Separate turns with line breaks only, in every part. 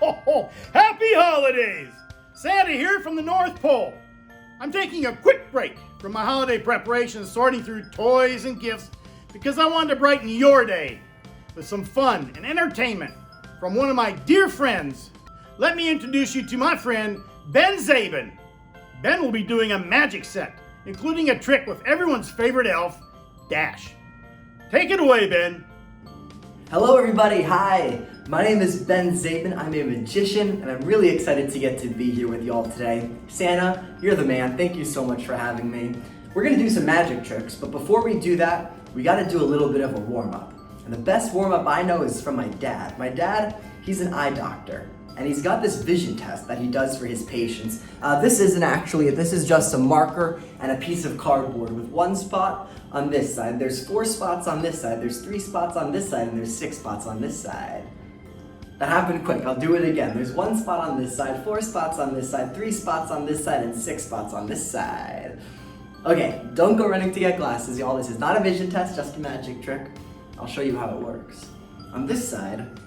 Ho, ho. Happy holidays! Santa here from the North Pole. I'm taking a quick break from my holiday preparations, sorting through toys and gifts, because I wanted to brighten your day with some fun and entertainment from one of my dear friends. Let me introduce you to my friend, Ben Zabin. Ben will be doing a magic set, including a trick with everyone's favorite elf, Dash. Take it away, Ben.
Hello everybody, hi! My name is Ben Zabin, I'm a magician, and I'm really excited to get to be here with y'all today. Santa, you're the man, thank you so much for having me. We're gonna do some magic tricks, but before we do that, we gotta do a little bit of a warm-up. And the best warm-up I know is from my dad. My dad, he's an eye doctor, and he's got this vision test that he does for his patients. This is just a marker and a piece of cardboard with one spot on this side. There's 4 spots on this side, there's 3 spots on this side, and there's 6 spots on this side. That happened quick, I'll do it again. There's 1 spot on this side, 4 spots on this side, 3 spots on this side, and 6 spots on this side. Okay, don't go running to get glasses, y'all. This is not a vision test, just a magic trick. I'll show you how it works. On this side,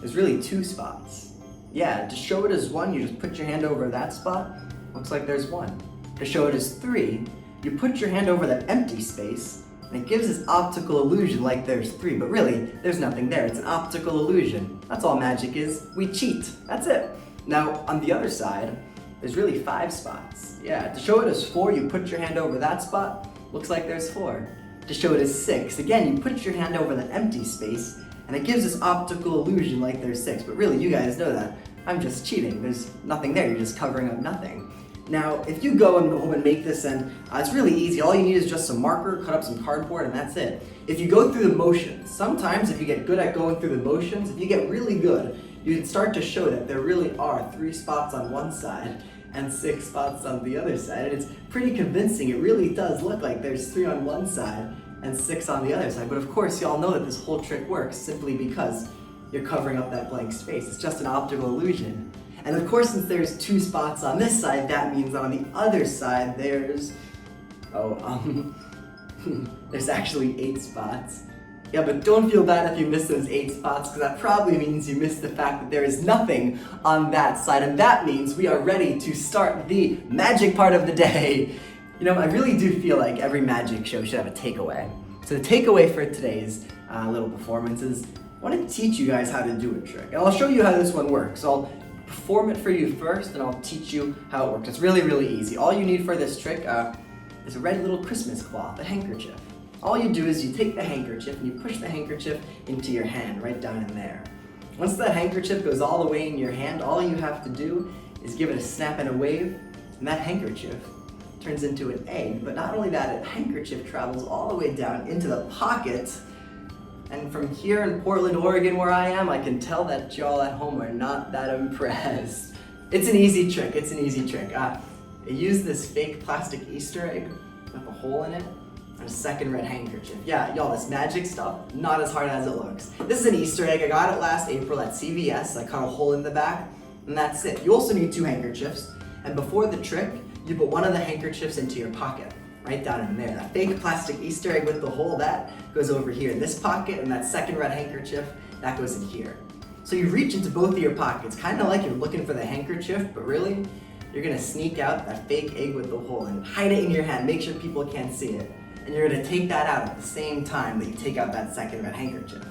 there's really 2 spots. Yeah, to show it as 1, you just put your hand over that spot. Looks like there's 1. To show it as 3, you put your hand over that empty space, and it gives this optical illusion like there's 3, but really, there's nothing there. It's an optical illusion. That's all magic is. We cheat. That's it. Now, on the other side, there's really 5 spots. Yeah, to show it as 4, you put your hand over that spot. Looks like there's 4. To show it as 6, again, you put your hand over that empty space, and it gives this optical illusion like there's 6, but really, you guys know that. I'm just cheating. There's nothing there. You're just covering up nothing. Now, if you go home and make this, and it's really easy. All you need is just some marker, cut up some cardboard, and that's it. If you go through the motions, sometimes if you get good at going through the motions, if you get really good, you can start to show that there really are 3 spots on one side and 6 spots on the other side. And it's pretty convincing. It really does look like there's 3 on one side and 6 on the other side. But of course, y'all know that this whole trick works simply because you're covering up that blank space. It's just an optical illusion. And of course, since there's 2 spots on this side, that means that on the other side there's, there's actually 8 spots. Yeah, but don't feel bad if you miss those 8 spots, because that probably means you missed the fact that there is nothing on that side, and that means we are ready to start the magic part of the day. You know, I really do feel like every magic show should have a takeaway. So the takeaway for today's little performance is, I want to teach you guys how to do a trick. And I'll show you how this one works. I'll perform it for you first, and I'll teach you how it works. It's really, really easy. All you need for this trick is a red little Christmas cloth, a handkerchief. All you do is you take the handkerchief and you push the handkerchief into your hand, right down in there. Once that handkerchief goes all the way in your hand, all you have to do is give it a snap and a wave, and that handkerchief turns into an egg. But not only that, a handkerchief travels all the way down into the pocket. And from here in Portland, Oregon, where I am, I can tell that y'all at home are not that impressed. It's an easy trick, it's an easy trick. I used this fake plastic Easter egg with a hole in it and a second red handkerchief. Yeah, y'all, this magic stuff, not as hard as it looks. This is an Easter egg. I got it last April at CVS. I cut a hole in the back, and that's it. You also need 2 handkerchiefs, and before the trick, you put one of the handkerchiefs into your pocket. Right down in there. That fake plastic Easter egg with the hole, that goes over here in this pocket, and that second red handkerchief, that goes in here. So you reach into both of your pockets, kind of like you're looking for the handkerchief, but really, you're gonna sneak out that fake egg with the hole and hide it in your hand, make sure people can't see it. And you're gonna take that out at the same time that you take out that second red handkerchief.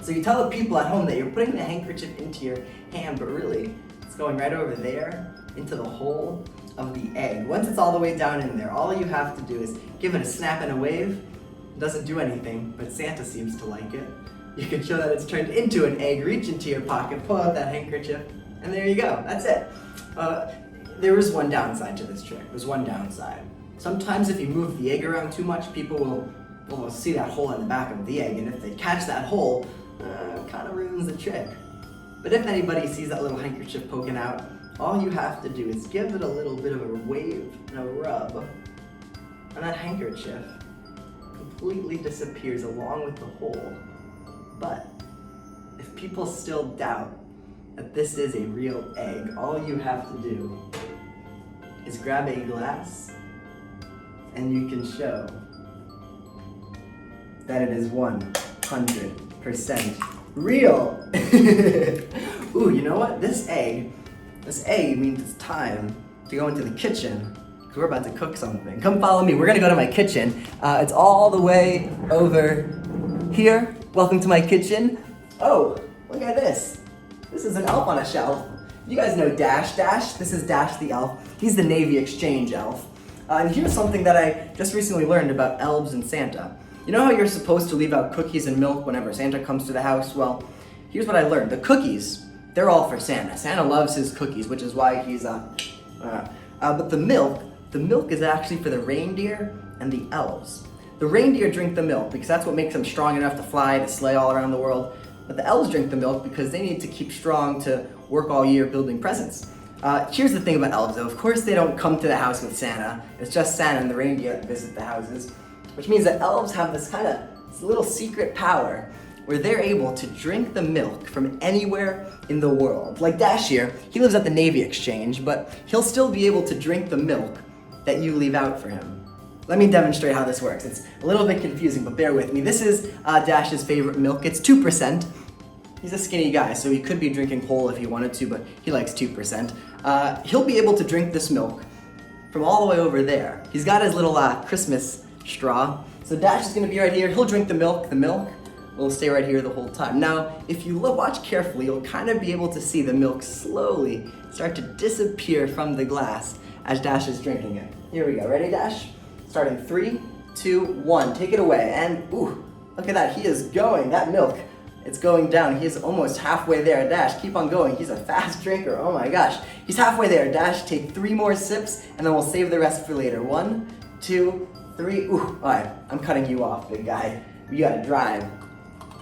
So you tell the people at home that you're putting the handkerchief into your hand, but really, it's going right over there, into the hole of the egg. Once it's all the way down in there, all you have to do is give it a snap and a wave. It doesn't do anything, but Santa seems to like it. You can show that it's turned into an egg, reach into your pocket, pull out that handkerchief, and there you go, that's it. There is one downside to this trick. There's one downside. Sometimes if you move the egg around too much, people will see that hole in the back of the egg, and if they catch that hole, it kind of ruins the trick. But if anybody sees that little handkerchief poking out, all you have to do is give it a little bit of a wave and a rub, and that handkerchief completely disappears along with the hole. But if people still doubt that this is a real egg, all you have to do is grab a glass, and you can show that it is 100% real. Ooh, you know what? This egg means it's time to go into the kitchen because we're about to cook something. Come follow me. We're gonna go to my kitchen. It's all the way over here. Welcome to my kitchen. Oh, look at this. This is an elf on a shelf. You guys know Dash. This is Dash the elf. He's the Navy Exchange elf. And here's something that I just recently learned about elves and Santa. You know how you're supposed to leave out cookies and milk whenever Santa comes to the house? Well, here's what I learned. The cookies, they're all for Santa. Santa loves his cookies, which is why he's, but the milk is actually for the reindeer and the elves. The reindeer drink the milk because that's what makes them strong enough to fly, to sleigh all around the world. But the elves drink the milk because they need to keep strong to work all year building presents. Here's the thing about elves though. Of course they don't come to the house with Santa. It's just Santa and the reindeer that visit the houses. Which means that elves have this little secret power where they're able to drink the milk from anywhere in the world. Like Dash here, he lives at the Navy Exchange, but he'll still be able to drink the milk that you leave out for him. Let me demonstrate how this works. It's a little bit confusing, but bear with me. This is Dash's favorite milk. It's 2%. He's a skinny guy, so he could be drinking whole if he wanted to, but he likes 2%. He'll be able to drink this milk from all the way over there. He's got his little Christmas straw. So Dash is gonna be right here. He'll drink the milk. The milk will stay right here the whole time. Now, if you watch carefully, you'll kind of be able to see the milk slowly start to disappear from the glass as Dash is drinking it. Here we go. Ready, Dash? Starting 3, 2, 1. Take it away. And ooh, look at that. He is going. That milk, it's going down. He is almost halfway there. Dash, keep on going. He's a fast drinker. Oh my gosh. He's halfway there. Dash, take 3 more sips, and then we'll save the rest for later. 1, 2, 3. Ooh, all right. I'm cutting you off, big guy. You gotta drive.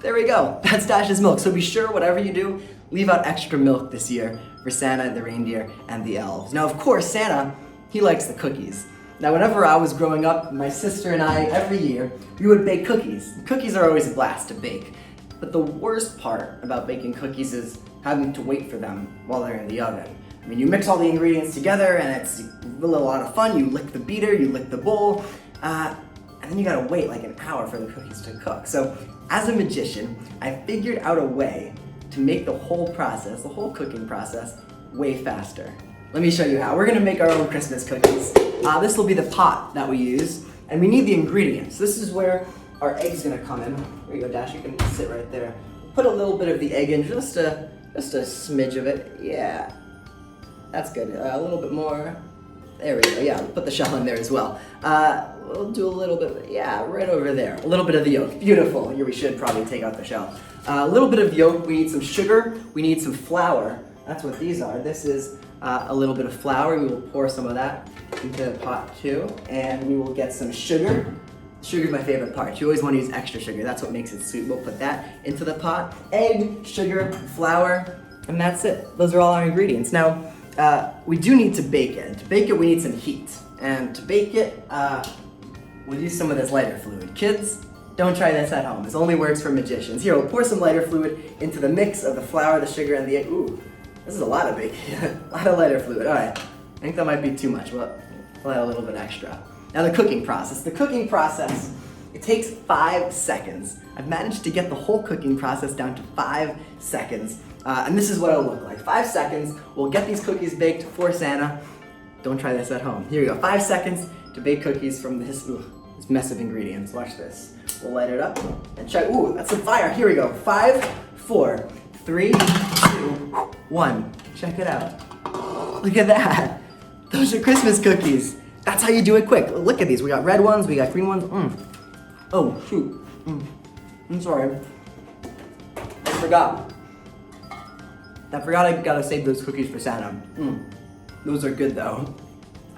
There we go. That's Dash's milk. So be sure, whatever you do, leave out extra milk this year for Santa, the reindeer, and the elves. Now, of course, Santa, he likes the cookies. Now, whenever I was growing up, my sister and I, every year, we would bake cookies. Cookies are always a blast to bake. But the worst part about baking cookies is having to wait for them while they're in the oven. I mean, you mix all the ingredients together and it's a lot of fun. You lick the beater, you lick the bowl, and then you gotta wait like an hour for the cookies to cook. So, as a magician, I figured out a way to make the whole process, the whole cooking process, way faster. Let me show you how. We're gonna make our own Christmas cookies. This will be the pot that we use, and we need the ingredients. This is where our egg's gonna come in. There you go, Dash, you can sit right there. Put a little bit of the egg in, just a smidge of it. Yeah, that's good. A little bit more. There we go, yeah, put the shell in there as well. We'll do a little bit, yeah, right over there. A little bit of the yolk, beautiful. Here we should probably take out the shell. A little bit of yolk, we need some sugar, we need some flour. That's what these are. This is a little bit of flour. We will pour some of that into the pot too. And we will get some sugar. Sugar is my favorite part. You always want to use extra sugar. That's what makes it sweet. We'll put that into the pot. Egg, sugar, flour, and that's it. Those are all our ingredients. Now, we do need to bake it. To bake it, we need some heat. And to bake it, we'll use some of this lighter fluid. Kids, don't try this at home. This only works for magicians. Here, we'll pour some lighter fluid into the mix of the flour, the sugar, and the egg. Ooh, this is a lot of baking. A lot of lighter fluid. All right, I think that might be too much. We'll add a little bit extra. Now the cooking process. The cooking process, it takes 5 seconds. I've managed to get the whole cooking process down to 5 seconds. And this is what it'll look like. 5 seconds, we'll get these cookies baked for Santa. Don't try this at home. Here we go, 5 seconds to bake cookies from this mess of ingredients. Watch this. We'll light it up and check. Ooh, that's some fire. Here we go. 5, 4, 3, 2, 1. Check it out. Look at that. Those are Christmas cookies. That's how you do it quick. Look at these. We got red ones, we got green ones. Oh, shoot. I'm sorry. I forgot I gotta save those cookies for Santa. Those are good though.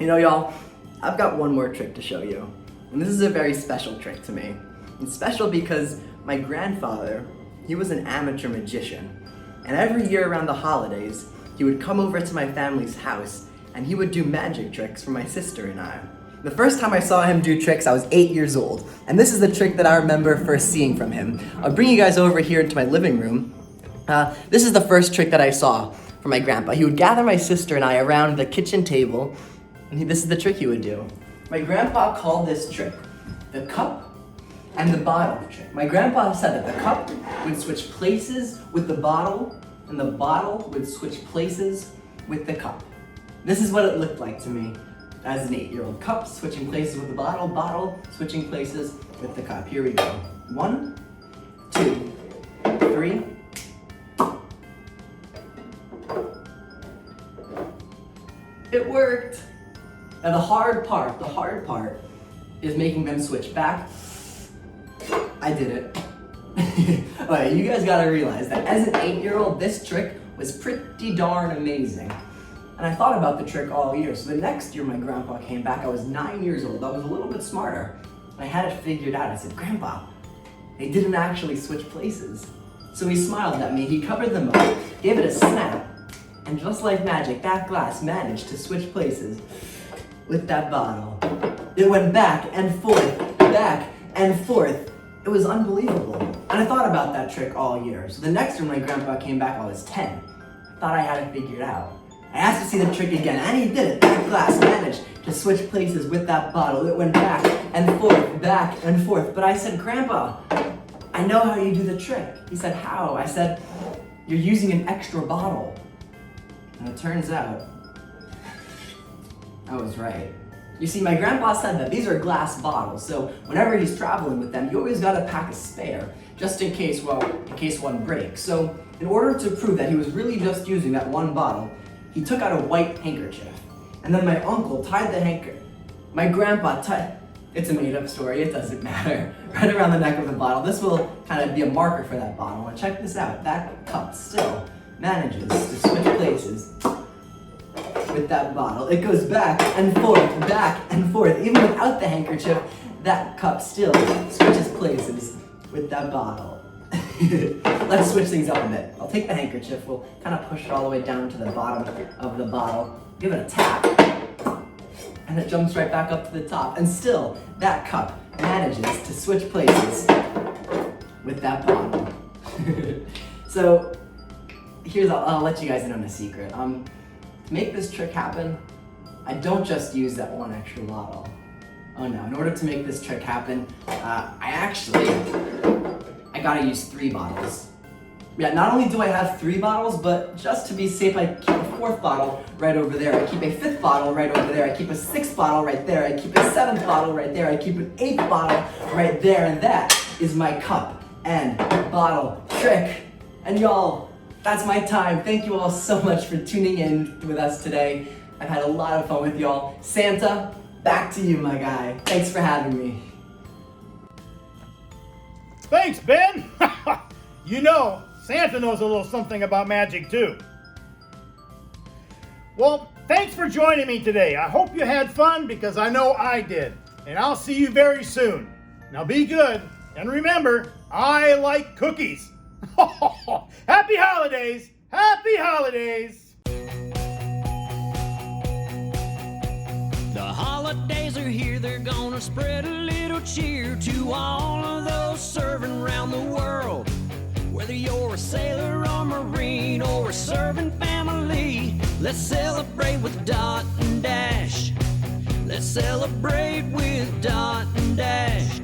You know, y'all, I've got one more trick to show you. And this is a very special trick to me. It's special because my grandfather, he was an amateur magician. And every year around the holidays, he would come over to my family's house and he would do magic tricks for my sister and I. The first time I saw him do tricks, I was 8 years old. And this is the trick that I remember first seeing from him. I'll bring you guys over here into my living room. This is the first trick that I saw from my grandpa. He would gather my sister and I around the kitchen table, and this is the trick he would do. My grandpa called this trick the cup and the bottle trick. My grandpa said that the cup would switch places with the bottle, and and the bottle would switch places with the cup. This is what it looked like to me as an 8-year-old. Cup switching places with the bottle, bottle switching places with the cup. Here we go. 1, 2, 3. It worked. Now the hard part is making them switch back. I did it. Alright, you guys gotta realize that as an 8-year-old, this trick was pretty darn amazing. And I thought about the trick all year. So the next year my grandpa came back, I was 9 years old. I was a little bit smarter. I had it figured out. I said, Grandpa, they didn't actually switch places. So he smiled at me, he covered them up, gave it a snap, and just like magic, that glass managed to switch places with that bottle. It went back and forth, back and forth. It was unbelievable. And I thought about that trick all year. So the next year my grandpa came back, I was 10. I thought I had it figured out. I asked to see the trick again, and he did it. That glass managed to switch places with that bottle. It went back and forth. But I said, Grandpa, I know how you do the trick. He said, how? I said, you're using an extra bottle. And it turns out, I was right. You see, my grandpa said that these are glass bottles, so whenever he's traveling with them, you always gotta pack a spare, just in case one breaks. So, in order to prove that he was really just using that one bottle, he took out a white handkerchief. And then my uncle tied the handkerchief. My grandpa tied, it's a made-up story, it doesn't matter, right around the neck of the bottle. This will kind of be a marker for that bottle. And check this out, that cup still manages to switch places with that bottle. It goes back and forth. Even without the handkerchief, that cup still switches places with that bottle. Let's switch things up a bit. I'll take the handkerchief, we'll kind of push it all the way down to the bottom of the bottle, give it a tap, and it jumps right back up to the top. And still, that cup manages to switch places with that bottle. So, I'll let you guys in on a secret. To make this trick happen, I don't just use that one extra bottle. Oh no, in order to make this trick happen, I gotta use 3 bottles. Yeah, not only do I have 3 bottles, but just to be safe, I keep a 4th bottle right over there. I keep a 5th bottle right over there. I keep a 6th bottle right there. I keep a 7th bottle right there. I keep an 8th bottle right there. And that is my cup and bottle trick. And y'all, that's my time. Thank you all so much for tuning in with us today. I've had a lot of fun with y'all. Santa, back to you, my guy. Thanks for having me.
Thanks, Ben. You know, Santa knows a little something about magic too. Well, thanks for joining me today. I hope you had fun because I know I did. And I'll see you very soon. Now be good, and remember, I like cookies. Happy holidays! Happy holidays!
The holidays are here, they're gonna spread a little cheer to all of those serving around the world. Whether you're a sailor or Marine or a serving family, let's celebrate with Dot and Dash. Let's celebrate with Dot and Dash.